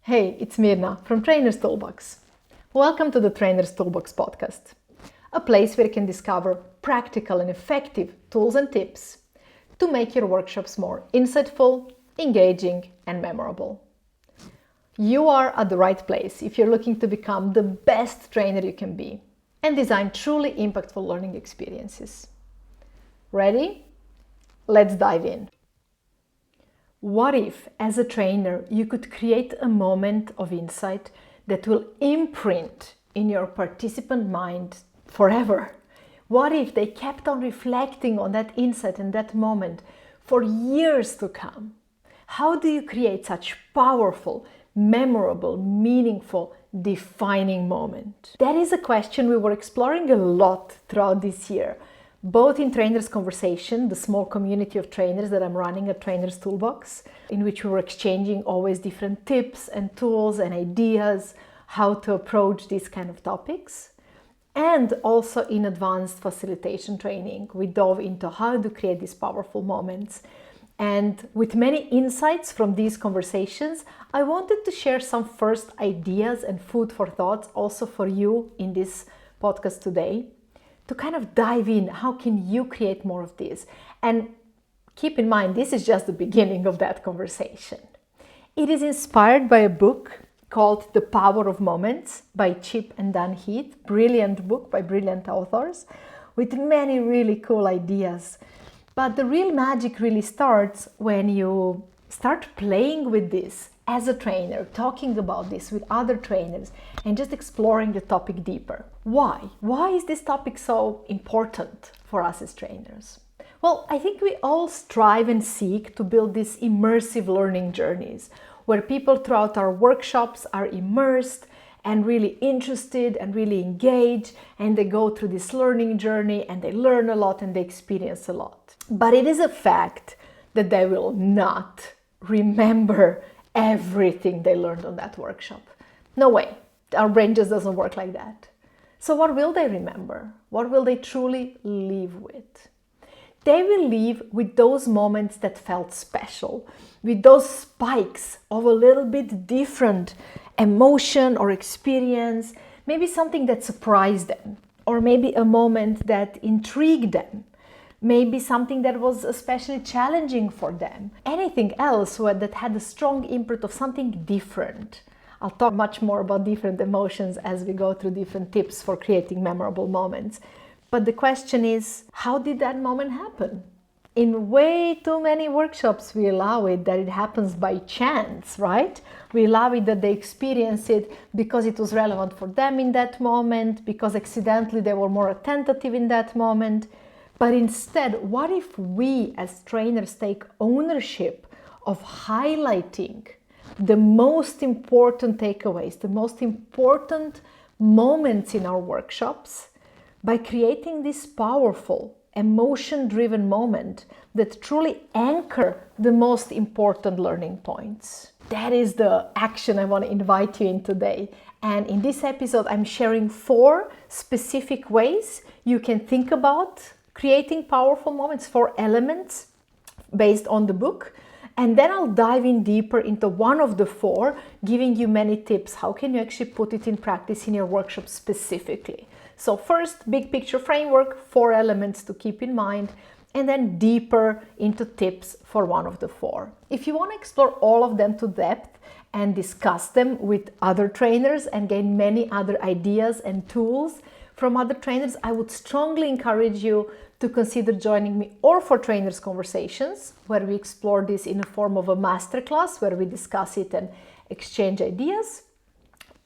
Hey, it's Mirna from Trainers Toolbox. Welcome to the Trainers Toolbox podcast, a place where you can discover practical and effective tools and tips to make your workshops more insightful, engaging, and memorable. You are at the right place if you're looking to become the best trainer you can be and design truly impactful learning experiences. Ready? Let's dive in. What if, as a trainer, you could create a moment of insight that will imprint in your participant mind forever? What if they kept on reflecting on that insight and that moment for years to come? How do you create such powerful, memorable, meaningful, defining moment? That is a question we were exploring a lot throughout this year, both in Trainers Conversation, the small community of trainers that I'm running at Trainers Toolbox, in which we were exchanging always different tips and tools and ideas how to approach these kind of topics. And also in advanced facilitation training, we dove into how to create these powerful moments. And with many insights from these conversations, I wanted to share some first ideas and food for thought also for you in this podcast today, to kind of dive in, how can you create more of this? And keep in mind, this is just the beginning of that conversation. It is inspired by a book called The Power of Moments by Chip and Dan Heath. Brilliant book by brilliant authors with many really cool ideas. But the real magic really starts when you start playing with this as a trainer, talking about this with other trainers and just exploring the topic deeper. Why? Why is this topic so important for us as trainers? Well, I think we all strive and seek to build these immersive learning journeys where people throughout our workshops are immersed and really interested and really engaged, and they go through this learning journey and they learn a lot and they experience a lot. But it is a fact that they will not remember everything they learned on that workshop. No way. Our brain just doesn't work like that. So what will they remember? What will they truly leave with? They will leave with those moments that felt special, with those spikes of a little bit different emotion or experience, maybe something that surprised them, or maybe a moment that intrigued them. Maybe something that was especially challenging for them. Anything else that had a strong imprint of something different. I'll talk much more about different emotions as we go through different tips for creating memorable moments. But the question is, how did that moment happen? In way too many workshops, we allow it that it happens by chance, right? We allow it that they experience it because it was relevant for them in that moment, because accidentally they were more attentive in that moment. But instead, what if we as trainers take ownership of highlighting the most important takeaways, the most important moments in our workshops by creating this powerful, emotion-driven moment that truly anchor the most important learning points? That is the action I want to invite you in today. And in this episode, I'm sharing 4 specific ways you can think about creating powerful moments, 4 elements based on the book. And then I'll dive in deeper into one of the 4, giving you many tips. How can you actually put it in practice in your workshop specifically? So first, big picture framework, 4 elements to keep in mind, and then deeper into tips for one of the 4. If you want to explore all of them to depth and discuss them with other trainers and gain many other ideas and tools from other trainers, I would strongly encourage you to consider joining me or for Trainers Conversations, where we explore this in the form of a masterclass where we discuss it and exchange ideas,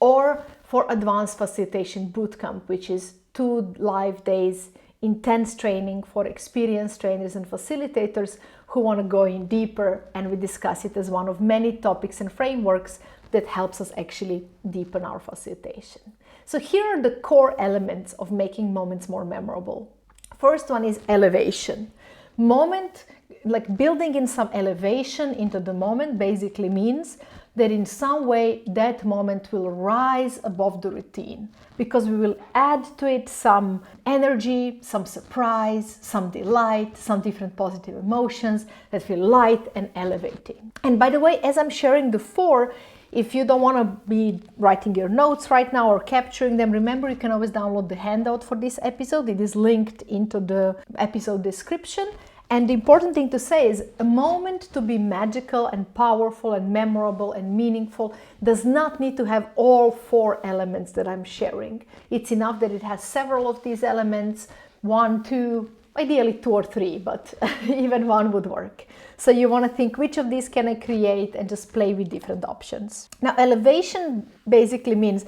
or for Advanced Facilitation Bootcamp, which is 2 live days, intense training for experienced trainers and facilitators who want to go in deeper, and we discuss it as one of many topics and frameworks that helps us actually deepen our facilitation. So here are the core elements of making moments more memorable. First one is elevation. Moment, like building in some elevation into the moment, basically means that in some way that moment will rise above the routine, because we will add to it some energy, some surprise, some delight, some different positive emotions that feel light and elevating. And by the way, as I'm sharing the 4, If you don't want to be writing your notes right now or capturing them, remember you can always download the handout for this episode. It is linked into the episode description. And the important thing to say is a moment to be magical and powerful and memorable and meaningful does not need to have all 4 elements that I'm sharing. It's enough that it has several of these elements, 1, 2, ideally 2 or 3, but even 1 would work. So you want to think, which of these can I create, and just play with different options. Now, elevation basically means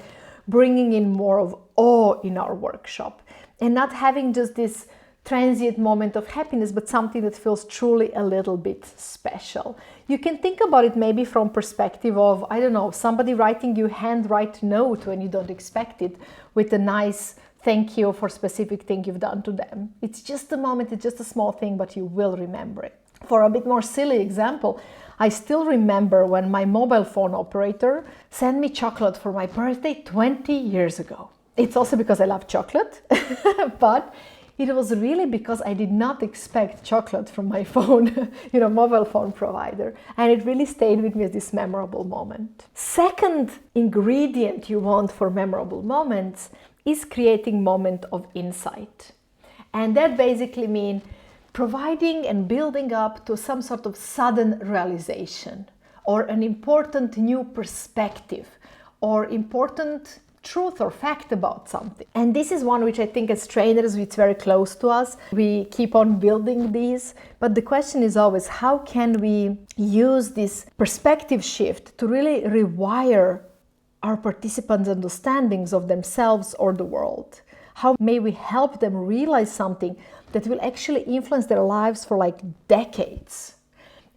bringing in more of awe in our workshop and not having just this transient moment of happiness, but something that feels truly a little bit special. You can think about it maybe from perspective of, I don't know, somebody writing you handwrite note when you don't expect it with a nice thank you for specific thing you've done to them. It's just a moment, it's just a small thing, but you will remember it. For a bit more silly example, I still remember when my mobile phone operator sent me chocolate for my birthday 20 years ago. It's also because I love chocolate, but it was really because I did not expect chocolate from my phone, mobile phone provider. And it really stayed with me as this memorable moment. Second ingredient you want for memorable moments is creating moment of insight. And that basically means providing and building up to some sort of sudden realization or an important new perspective or important truth or fact about something. And this is one which I think as trainers, it's very close to us. We keep on building these, but the question is always, how can we use this perspective shift to really rewire our participants' understandings of themselves or the world? How may we help them realize something that will actually influence their lives for like decades?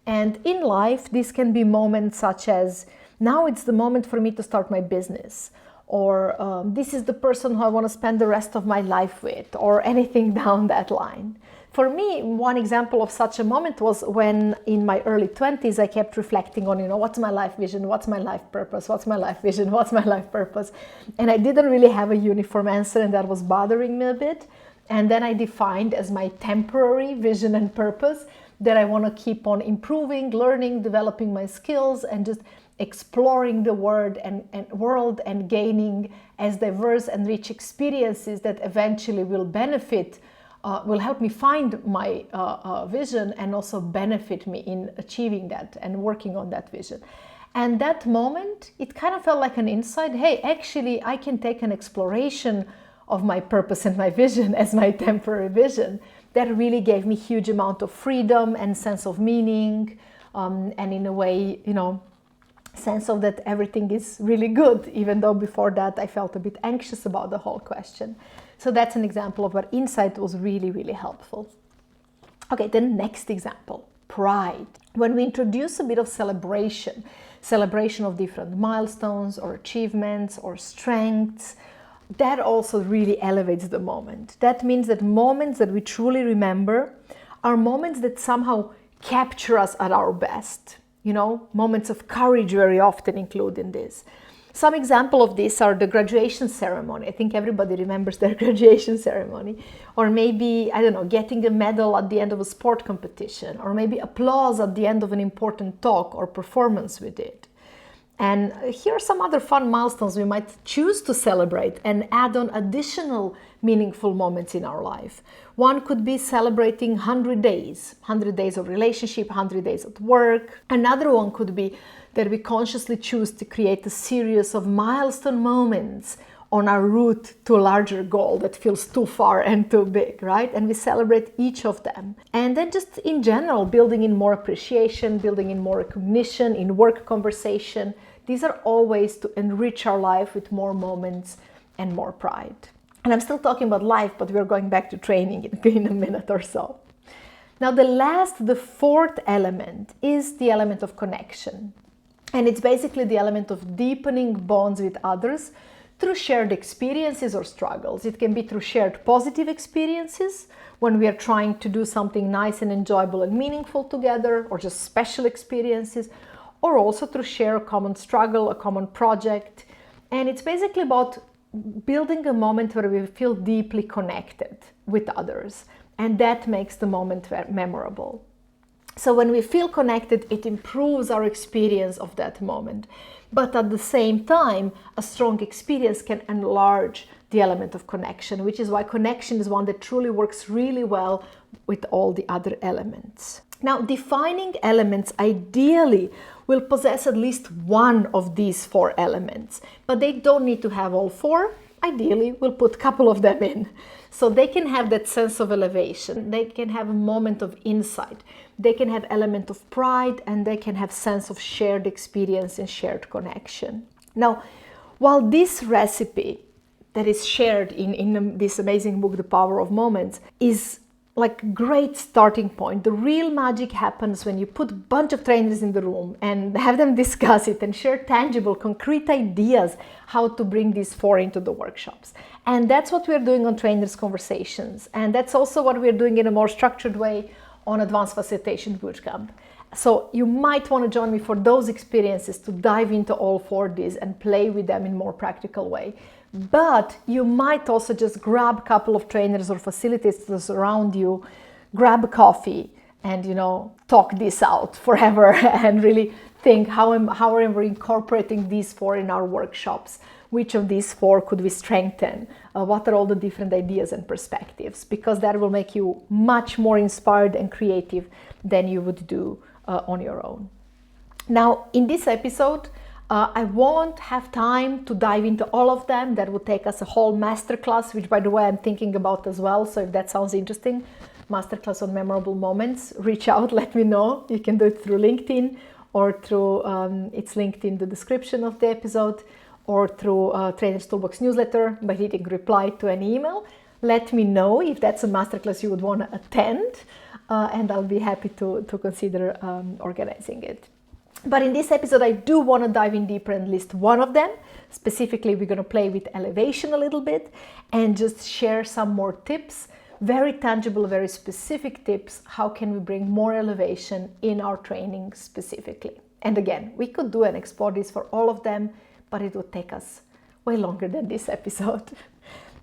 And in life, this can be moments such as, now it's the moment for me to start my business, or this is the person who I want to spend the rest of my life with, or anything down that line. For me, one example of such a moment was when in my early 20s, I kept reflecting on, what's my life vision? What's my life purpose? What's my life vision? What's my life purpose? And I didn't really have a uniform answer, and that was bothering me a bit. And then I defined as my temporary vision and purpose that I want to keep on improving, learning, developing my skills, and just exploring the world and gaining as diverse and rich experiences that eventually will benefit, will help me find my vision and also benefit me in achieving that and working on that vision. And that moment, it kind of felt like an insight. Hey, actually, I can take an exploration of my purpose and my vision as my temporary vision. That really gave me huge amount of freedom and sense of meaning, and in a way, sense of that everything is really good, even though before that I felt a bit anxious about the whole question. So that's an example of where insight was really, really helpful. Okay, the next example, pride. When we introduce a bit of celebration of different milestones or achievements or strengths, that also really elevates the moment. That means that moments that we truly remember are moments that somehow capture us at our best. Moments of courage very often include in this. Some example of this are the graduation ceremony. I think everybody remembers their graduation ceremony. Or maybe, getting a medal at the end of a sport competition. Or maybe applause at the end of an important talk or performance we did. And here are some other fun milestones we might choose to celebrate and add on additional meaningful moments in our life. One could be celebrating 100 days of relationship, 100 days at work. Another one could be that we consciously choose to create a series of milestone moments on our route to a larger goal that feels too far and too big, right? And we celebrate each of them. And then just in general, building in more appreciation, building in more recognition, in work conversation. These are all ways to enrich our life with more moments and more pride. And I'm still talking about life, but we're going back to training in a minute or so. Now, the fourth element is the element of connection. And it's basically the element of deepening bonds with others through shared experiences or struggles. It can be through shared positive experiences when we are trying to do something nice and enjoyable and meaningful together, or just special experiences, or also through share a common struggle, a common project. And it's basically about building a moment where we feel deeply connected with others. And that makes the moment memorable. So when we feel connected, it improves our experience of that moment. But at the same time, a strong experience can enlarge the element of connection, which is why connection is one that truly works really well with all the other elements. Now, defining elements ideally will possess at least one of these 4 elements, but they don't need to have all 4. Ideally, we'll put a couple of them in. So they can have that sense of elevation, they can have a moment of insight, they can have element of pride, and they can have sense of shared experience and shared connection. Now, while this recipe that is shared in this amazing book, The Power of Moments, is like a great starting point, the real magic happens when you put a bunch of trainers in the room and have them discuss it and share tangible, concrete ideas how to bring these 4 into the workshops. And that's what we're doing on Trainers Conversations. And that's also what we're doing in a more structured way on Advanced Facilitation Bootcamp. So you might want to join me for those experiences to dive into all 4 of these and play with them in a more practical way. But you might also just grab a couple of trainers or facilitators around you, grab a coffee, and talk this out forever and really think how are we incorporating these 4 in our workshops? Which of these 4 could we strengthen? What are all the different ideas and perspectives? Because that will make you much more inspired and creative than you would do on your own. Now, in this episode, I won't have time to dive into all of them. That would take us a whole masterclass, which by the way, I'm thinking about as well. So if that sounds interesting, masterclass on memorable moments, reach out, let me know. You can do it through LinkedIn or through, it's linked in the description of the episode, or through Trainers Toolbox newsletter by hitting reply to an email. Let me know if that's a masterclass you would want to attend, and I'll be happy to consider organizing it. But in this episode, I do want to dive in deeper and list one of them. Specifically, we're going to play with elevation a little bit and just share some more tips, very tangible, very specific tips. How can we bring more elevation in our training specifically? And again, we could do and explore this for all of them, but it would take us way longer than this episode.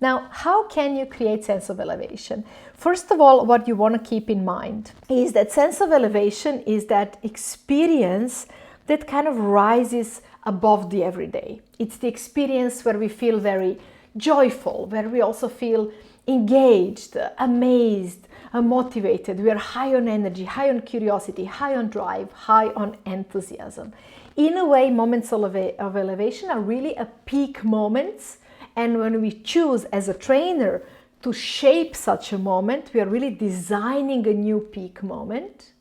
Now, how can you create sense of elevation? First of all, what you want to keep in mind is that sense of elevation is that experience that kind of rises above the everyday. It's the experience where we feel very joyful, where we also feel engaged, amazed, motivated. We are high on energy, high on curiosity, high on drive, high on enthusiasm. In a way, moments of elevation are really a peak moments. And when we choose as a trainer to shape such a moment, we are really designing a new peak moment.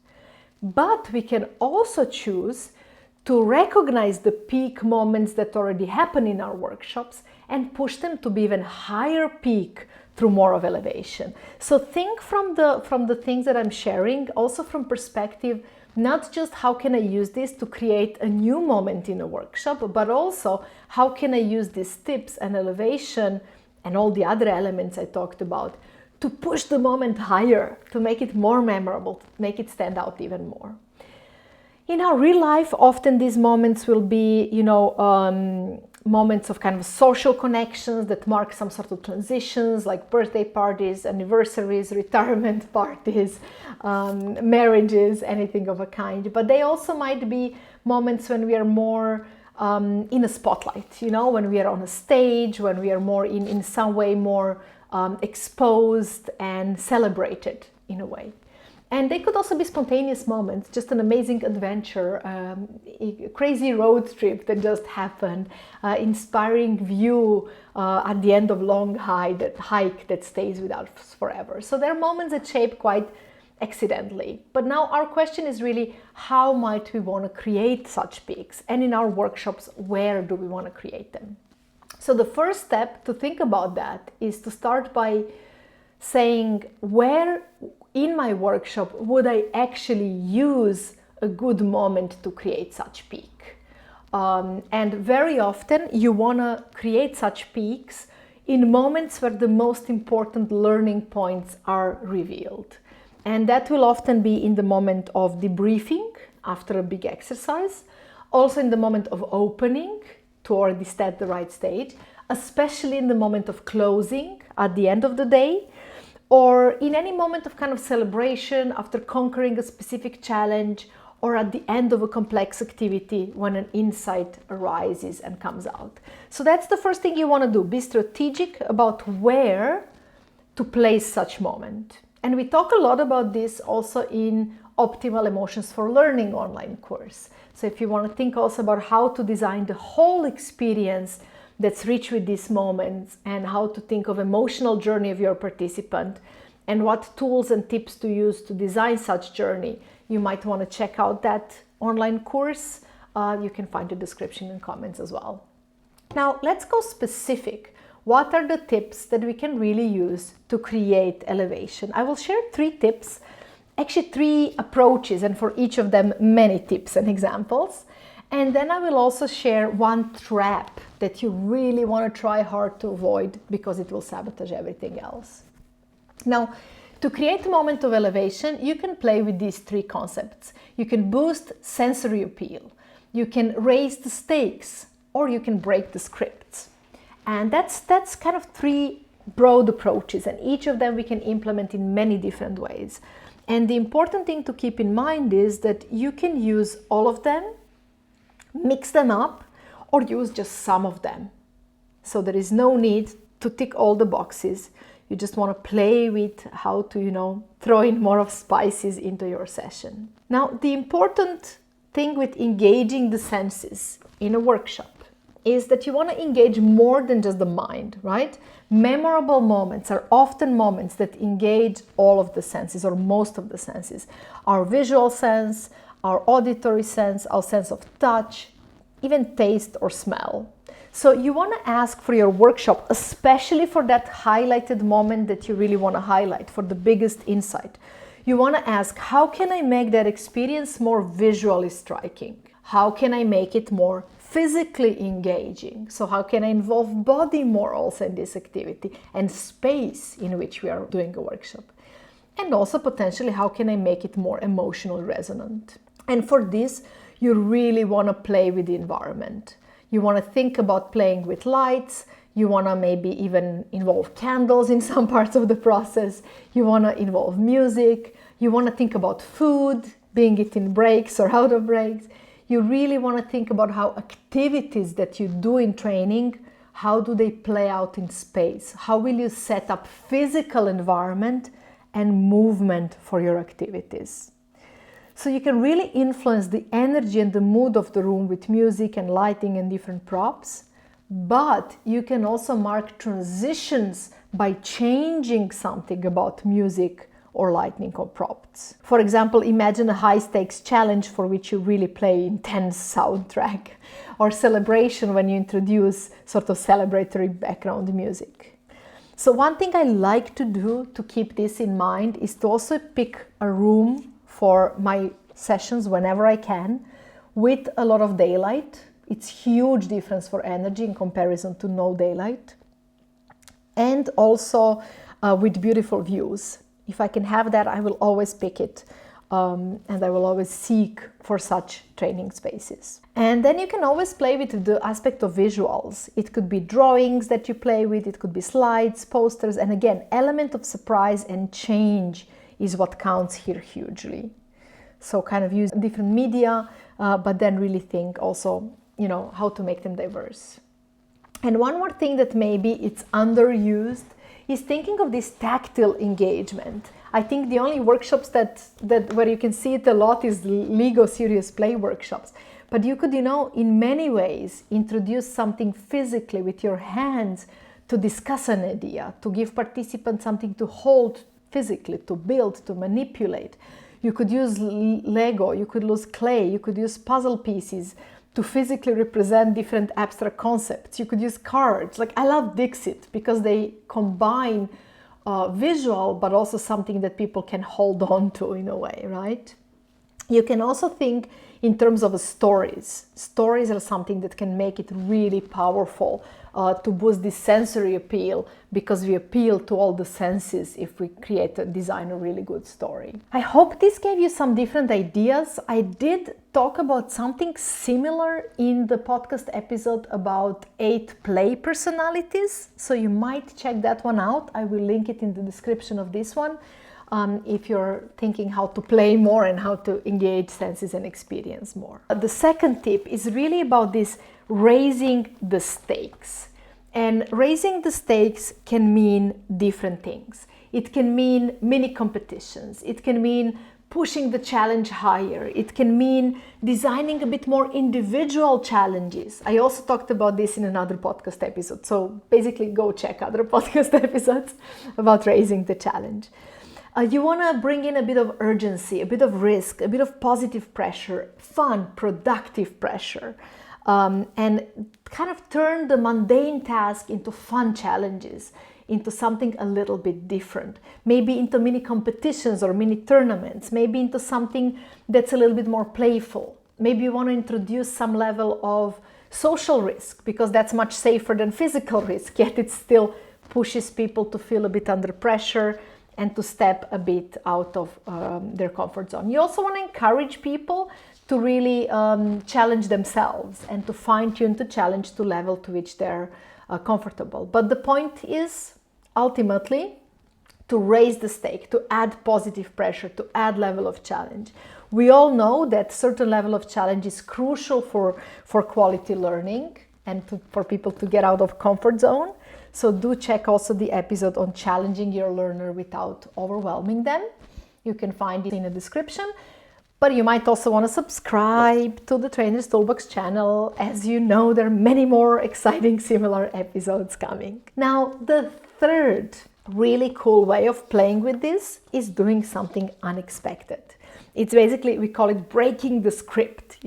But we can also choose to recognize the peak moments that already happen in our workshops and push them to be even higher peak through more of elevation. So think from the things that I'm sharing, also from perspective, not just how can I use this to create a new moment in a workshop, but also how can I use these tips and elevation and all the other elements I talked about to push the moment higher, to make it more memorable, to make it stand out even more. In our real life, often these moments will be, moments of kind of social connections that mark some sort of transitions, like birthday parties, anniversaries, retirement parties, marriages, anything of a kind. But they also might be moments when we are more in a spotlight, when we are on a stage, when we are more in some way more exposed and celebrated in a way. And they could also be spontaneous moments, just an amazing adventure, a crazy road trip that just happened, inspiring view at the end of long hike that stays with us forever. So there are moments that shape quite accidentally. But now our question is really, how might we want to create such peaks? And in our workshops, where do we want to create them? So the first step to think about that is to start by saying, where in my workshop would I actually use a good moment to create such peak? And very often you want to create such peaks in moments where the most important learning points are revealed. And that will often be in the moment of debriefing after a big exercise, also in the moment of opening to already set the right stage, especially in the moment of closing at the end of the day, or in any moment of kind of celebration after conquering a specific challenge, or at the end of a complex activity when an insight arises and comes out. So that's the first thing you want to do. Be strategic about where to place such moment. And we talk a lot about this also in Optimal Emotions for Learning online course. So if you want to think also about how to design the whole experience that's rich with these moments, and how to think of emotional journey of your participant, and what tools and tips to use to design such journey, you might want to check out that online course. You can find the description and comments as well. Now let's go specific. What are the tips that we can really use to create elevation? I will share 3 tips, actually 3 approaches, and for each of them many tips and examples. And then I will also share 1 trap that you really want to try hard to avoid, because it will sabotage everything else. Now, to create a moment of elevation, you can play with these 3 concepts. You can boost sensory appeal, you can raise the stakes, or you can break the scripts. And that's kind of 3 broad approaches, and each of them we can implement in many different ways. And the important thing to keep in mind is that you can use all of them, mix them up, or use just some of them. So there is no need to tick all the boxes. You just want to play with how to, throw in more of spices into your session. Now, the important thing with engaging the senses in a workshop is that you want to engage more than just the mind, right? Memorable moments are often moments that engage all of the senses, or most of the senses. Our visual sense, our auditory sense, our sense of touch, even taste or smell. So you want to ask for your workshop, especially for that highlighted moment that you really want to highlight, for the biggest insight. You want to ask, how can I make that experience more visually striking? How can I make it more physically engaging? So how can I involve body more also in this activity, and space in which we are doing a workshop? And also potentially, how can I make it more emotionally resonant? And for this, you really want to play with the environment. You want to think about playing with lights. You want to maybe even involve candles in some parts of the process. You want to involve music. You want to think about food, being it in breaks or out of breaks. You really want to think about how activities that you do in training, how do they play out in space? How will you set up physical environment and movement for your activities? So you can really influence the energy and the mood of the room with music and lighting and different props, but you can also mark transitions by changing something about music or lighting or props. For example, imagine a high-stakes challenge for which you really play intense soundtrack, or celebration when you introduce sort of celebratory background music. So one thing I like to do to keep this in mind is to also pick a room for my sessions whenever I can with a lot of daylight. It's huge difference for energy in comparison to no daylight. And also with beautiful views. If I can have that, I will always pick it, and I will always seek for such training spaces. And then you can always play with the aspect of visuals. It could be drawings that you play with, it could be slides, posters, and again, element of surprise and change is what counts here hugely. So kind of use different media, but then really think also, how to make them diverse. And one more thing that maybe it's underused is thinking of this tactile engagement. I think the only workshops that where you can see it a lot is Lego Serious Play workshops. But you could, in many ways introduce something physically with your hands to discuss an idea, to give participants something to hold physically, to build, to manipulate. You could use Lego, you could use clay, you could use puzzle pieces to physically represent different abstract concepts. You could use cards. Like, I love Dixit because they combine visual, but also something that people can hold on to in a way, right? You can also think in terms of stories. Stories are something that can make it really powerful to boost this sensory appeal, because we appeal to all the senses if we design a really good story. I hope this gave you some different ideas. I did talk about something similar in the podcast episode about 8 play personalities, so you might check that one out. I will link it in the description of this one. If you're thinking how to play more and how to engage senses and experience more. The second tip is really about this raising the stakes. And raising the stakes can mean different things. It can mean mini competitions. It can mean pushing the challenge higher. It can mean designing a bit more individual challenges. I also talked about this in another podcast episode. So basically go check other podcast episodes about raising the challenge. You want to bring in a bit of urgency, a bit of risk, a bit of positive pressure, fun, productive pressure, and kind of turn the mundane task into fun challenges, into something a little bit different, maybe into mini competitions or mini tournaments, maybe into something that's a little bit more playful. Maybe you want to introduce some level of social risk, because that's much safer than physical risk, yet it still pushes people to feel a bit under pressure and to step a bit out of their comfort zone. You also want to encourage people to really challenge themselves and to fine-tune the challenge to level to which they're comfortable. But the point is ultimately to raise the stake, to add positive pressure, to add level of challenge. We all know that certain level of challenge is crucial for quality learning and for people to get out of comfort zone. So do check also the episode on challenging your learner without overwhelming them. You can find it in the description. But you might also want to subscribe to the Trainers Toolbox channel. As you know, there are many more exciting similar episodes coming. Now, the third really cool way of playing with this is doing something unexpected. It's basically, we call it breaking the script,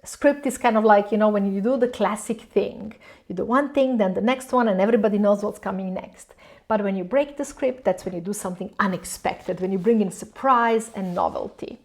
Script is kind of like, when you do the classic thing, you do one thing, then the next one, and everybody knows what's coming next. But when you break the script, that's when you do something unexpected, when you bring in surprise and novelty.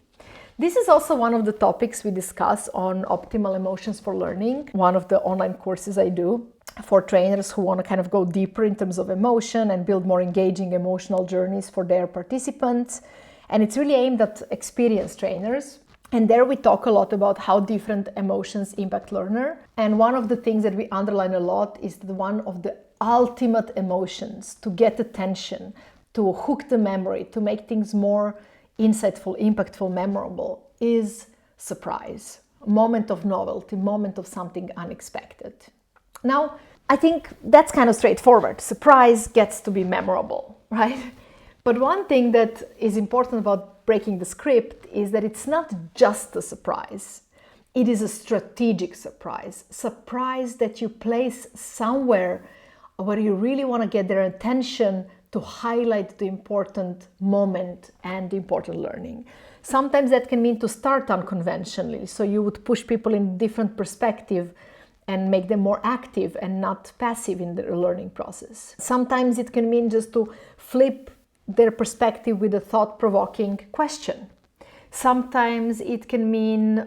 This is also one of the topics we discuss on optimal emotions for learning, one of the online courses I do for trainers who want to kind of go deeper in terms of emotion and build more engaging emotional journeys for their participants. And it's really aimed at experienced trainers. And there we talk a lot about how different emotions impact learner. And one of the things that we underline a lot is the one of the ultimate emotions to get attention, to hook the memory, to make things more insightful, impactful, memorable, is surprise. Moment of novelty, moment of something unexpected. Now, I think that's kind of straightforward. Surprise gets to be memorable, right? But one thing that is important about breaking the script is that it's not just a surprise. It is a strategic surprise. Surprise that you place somewhere where you really want to get their attention to highlight the important moment and the important learning. Sometimes that can mean to start unconventionally. So you would push people in different perspective and make them more active and not passive in their learning process. Sometimes it can mean just to flip their perspective with a thought-provoking question. Sometimes it can mean,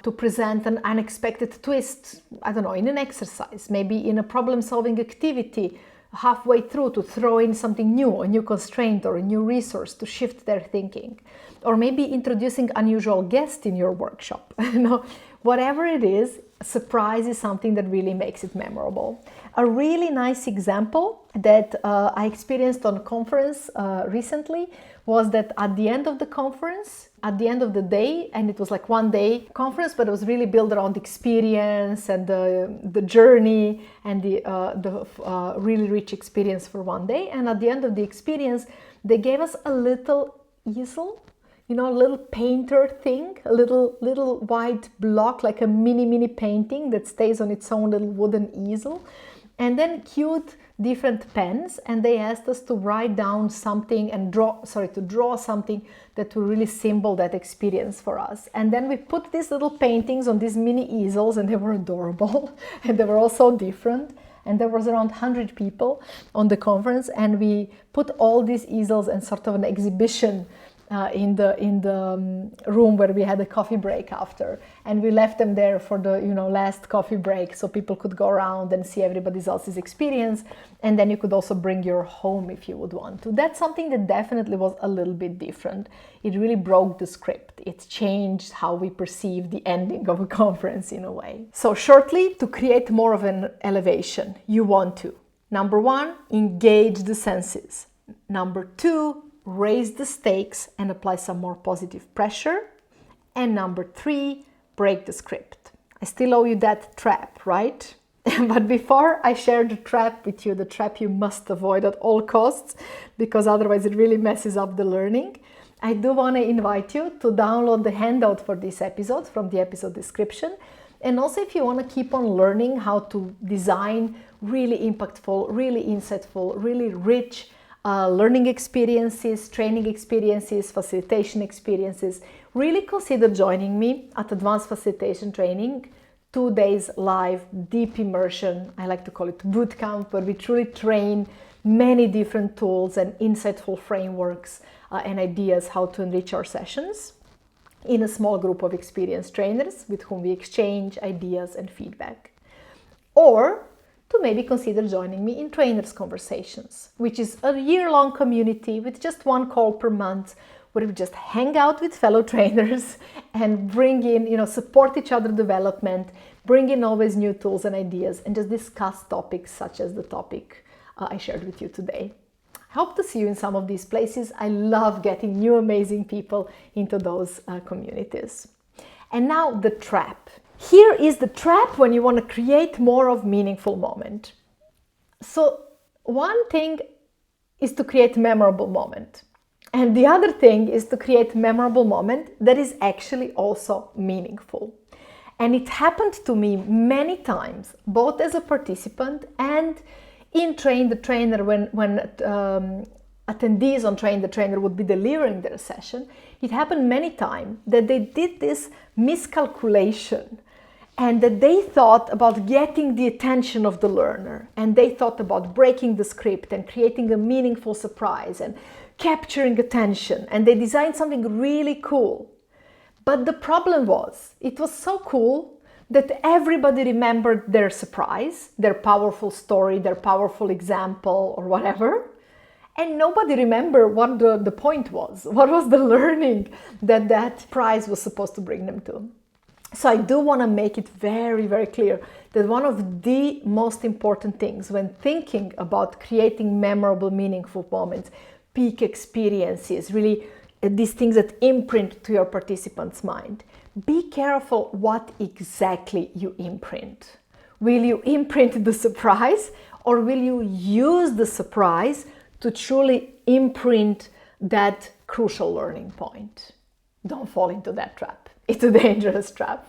to present an unexpected twist, in an exercise, maybe in a problem-solving activity, halfway through to throw in something new, a new constraint or a new resource to shift their thinking. Or maybe introducing unusual guests in your workshop. Whatever it is, surprise is something that really makes it memorable. A really nice example that I experienced on a conference recently was that at the end of the conference, at the end of the day, and it was like one day conference, but it was really built around experience and the journey and the really rich experience for one day. And at the end of the experience, they gave us a little easel, a little painter thing, a little white block, like a mini painting that stays on its own little wooden easel. And then cute different pens, and they asked us to write down something and draw something that will really symbol that experience for us. And then we put these little paintings on these mini easels, and they were adorable and they were all so different. And there was around 100 people on the conference, and we put all these easels in sort of an exhibition in the room where we had a coffee break after, and we left them there for the last coffee break, so people could go around and see everybody else's experience, and then you could also bring your home if you would want to. That's something that definitely was a little bit different. It really broke the script. It changed how we perceive the ending of a conference in a way. So shortly, to create more of an elevation, you want to, number 1, engage the senses. Number 2, raise the stakes and apply some more positive pressure. And number 3, break the script. I still owe you that trap, right? But before I share the trap with you, the trap you must avoid at all costs, because otherwise it really messes up the learning, I do want to invite you to download the handout for this episode from the episode description. And also, if you want to keep on learning how to design really impactful, really insightful, really rich learning experiences, training experiences, facilitation experiences, really consider joining me at Advanced Facilitation Training, 2 days live, deep immersion. I like to call it bootcamp, where we truly train many different tools and insightful frameworks and ideas how to enrich our sessions in a small group of experienced trainers with whom we exchange ideas and feedback. Or to maybe consider joining me in Trainers Conversations, which is a year-long community with just 1 call per month, where we just hang out with fellow trainers and bring in, support each other development, bring in always new tools and ideas, and just discuss topics such as the topic I shared with you today. I hope to see you in some of these places. I love getting new amazing people into those communities. And now the trap. Here is the trap when you want to create more of meaningful moment. So one thing is to create memorable moment. And the other thing is to create memorable moment that is actually also meaningful. And it happened to me many times, both as a participant and in Train the Trainer, when attendees on Train the Trainer would be delivering their session. It happened many times that they did this miscalculation, and that they thought about getting the attention of the learner, and they thought about breaking the script and creating a meaningful surprise and capturing attention, and they designed something really cool. But the problem was, it was so cool that everybody remembered their surprise, their powerful story, their powerful example, or whatever, and nobody remembered what the point was. What was the learning that prize was supposed to bring them to? So I do want to make it very, very clear that one of the most important things when thinking about creating memorable, meaningful moments, peak experiences, really these things that imprint to your participants' mind, be careful what exactly you imprint. Will you imprint the surprise, or will you use the surprise to truly imprint that crucial learning point? Don't fall into that trap. It's a dangerous trap.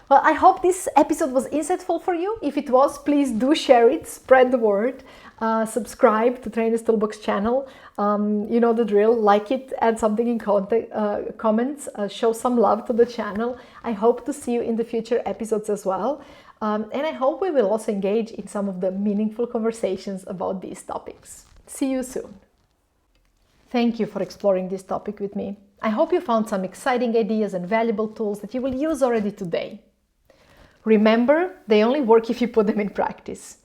Well, I hope this episode was insightful for you. If it was, please do share it, spread the word, subscribe to Trainers Toolbox channel. You know the drill, like it, add something in comments, show some love to the channel. I hope to see you in the future episodes as well. And I hope we will also engage in some of the meaningful conversations about these topics. See you soon. Thank you for exploring this topic with me. I hope you found some exciting ideas and valuable tools that you will use already today. Remember, they only work if you put them in practice,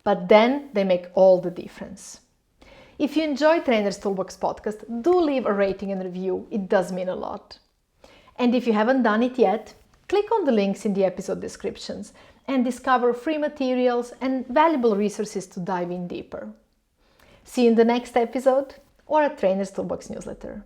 but then they make all the difference. If you enjoy Trainers Toolbox podcast, do leave a rating and review. It does mean a lot. And if you haven't done it yet, click on the links in the episode descriptions and discover free materials and valuable resources to dive in deeper. See you in the next episode or at Trainers Toolbox newsletter.